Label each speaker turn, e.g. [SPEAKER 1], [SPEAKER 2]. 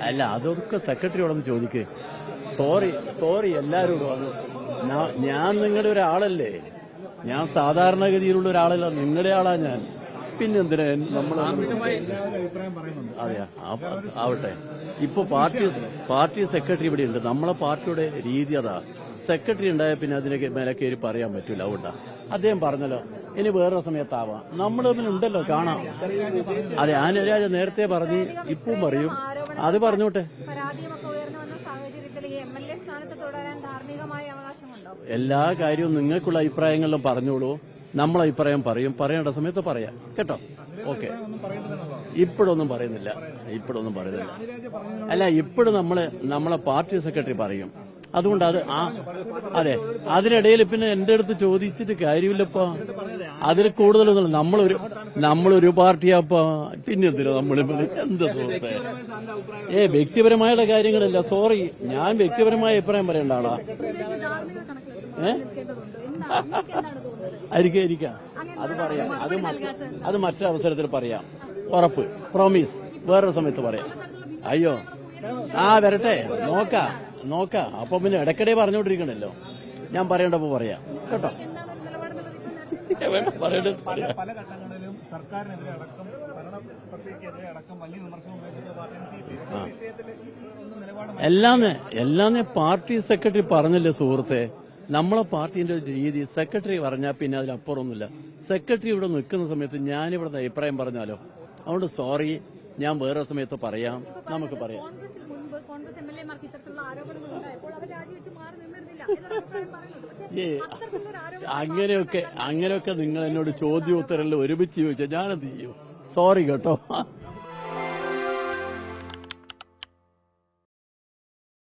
[SPEAKER 1] അല്ല അതൊക്കെ സെക്രട്ടറിയോടൊന്ന് ചോദിക്ക്. സോറി എല്ലാവരോടും അത് ഞാൻ നിങ്ങളുടെ ഒരാളല്ലേ, ഞാൻ സാധാരണഗതിയിലുള്ള ഒരാളല്ല, നിങ്ങളുടെ ആളാ ഞാൻ. പിന്നെന്തിനാ നമ്മൾ അതെയാ ആവട്ടെ. ഇപ്പൊ പാർട്ടി സെക്രട്ടറി ഇവിടെ ഉണ്ട്. നമ്മളെ പാർട്ടിയുടെ രീതി അതാ. സെക്രട്ടറി ഉണ്ടായ പിന്നെ അതിനൊക്കെ മേലെ കയറി പറയാൻ പറ്റൂല. അതുകൊണ്ടാ അദ്ദേഹം പറഞ്ഞല്ലോ ഇനി വേറൊരു സമയത്താവാം. നമ്മൾ തമ്മിലുണ്ടല്ലോ, കാണാം. അതെ, ആനരാജ നേരത്തെ പറഞ്ഞ് ഇപ്പം പറയും. അത് പറഞ്ഞോട്ടെ. എല്ലാ കാര്യവും നിങ്ങൾക്കുള്ള അഭിപ്രായങ്ങളിലും പറഞ്ഞോളൂ. നമ്മളെ അഭിപ്രായം പറയേണ്ട സമയത്ത് പറയാം കേട്ടോ. ഓക്കെ, ഇപ്പോഴൊന്നും പറയുന്നില്ല. അല്ല, ഇപ്പോഴും നമ്മളെ പാർട്ടി സെക്രട്ടറി പറയും. അതുകൊണ്ട് അതെ, അതിനിടയിൽ പിന്നെ എന്റെ അടുത്ത് ചോദിച്ചിട്ട് കാര്യമില്ലപ്പാ. അതിൽ കൂടുതലൊന്നും നമ്മളൊരു പാർട്ടിയാപ്പാ. പിന്നെ എന്തിനാ എന്താ സുഹൃത്തെ? വ്യക്തിപരമായ കാര്യങ്ങളല്ല. സോറി, ഞാൻ വ്യക്തിപരമായ അഭിപ്രായം പറയേണ്ട ആളാ. ഇരിക്കാം, അത് പറയാം. അത് മറ്റൊരവസരത്തിൽ പറയാം. ഉറപ്പ്, പ്രോമിസ്. വേറൊരു സമയത്ത് പറയാം. അയ്യോ, വരട്ടെ, നോക്കാം. അപ്പൊ പിന്നെ ഇടയ്ക്കിടെ പറഞ്ഞുകൊണ്ടിരിക്കണല്ലോ. ഞാൻ പറയേണ്ടപ്പോ പറയാം കേട്ടോ.
[SPEAKER 2] പല ഘട്ടങ്ങളിലും സർക്കാരിനെതിരെ അടക്കം ഭരണകക്ഷിക്കെതിരെ അടക്കം വലിയ വിമർശനം
[SPEAKER 1] എല്ലാന്നേ പാർട്ടി സെക്രട്ടറി പറഞ്ഞില്ലേ സുഹൃത്തെ. നമ്മളെ പാർട്ടിന്റെ രീതി സെക്രട്ടറി പറഞ്ഞാൽ പിന്നെ അതിലപ്പുറമൊന്നുമില്ല. സെക്രട്ടറി ഇവിടെ നിൽക്കുന്ന സമയത്ത് ഞാനിവിടെ അഭിപ്രായം പറഞ്ഞാലോ. അതുകൊണ്ട് സോറി, ഞാൻ വേറെ സമയത്ത് പറയാം. നമുക്ക് പറയാം. അങ്ങനെയൊക്കെ നിങ്ങൾ എന്നോട് ചോദ്യോത്തരങ്ങളിൽ ഒരുമിച്ച് ചോദിച്ചാൽ ഞാനെന്ത് ചെയ്യും? സോറി കേട്ടോ.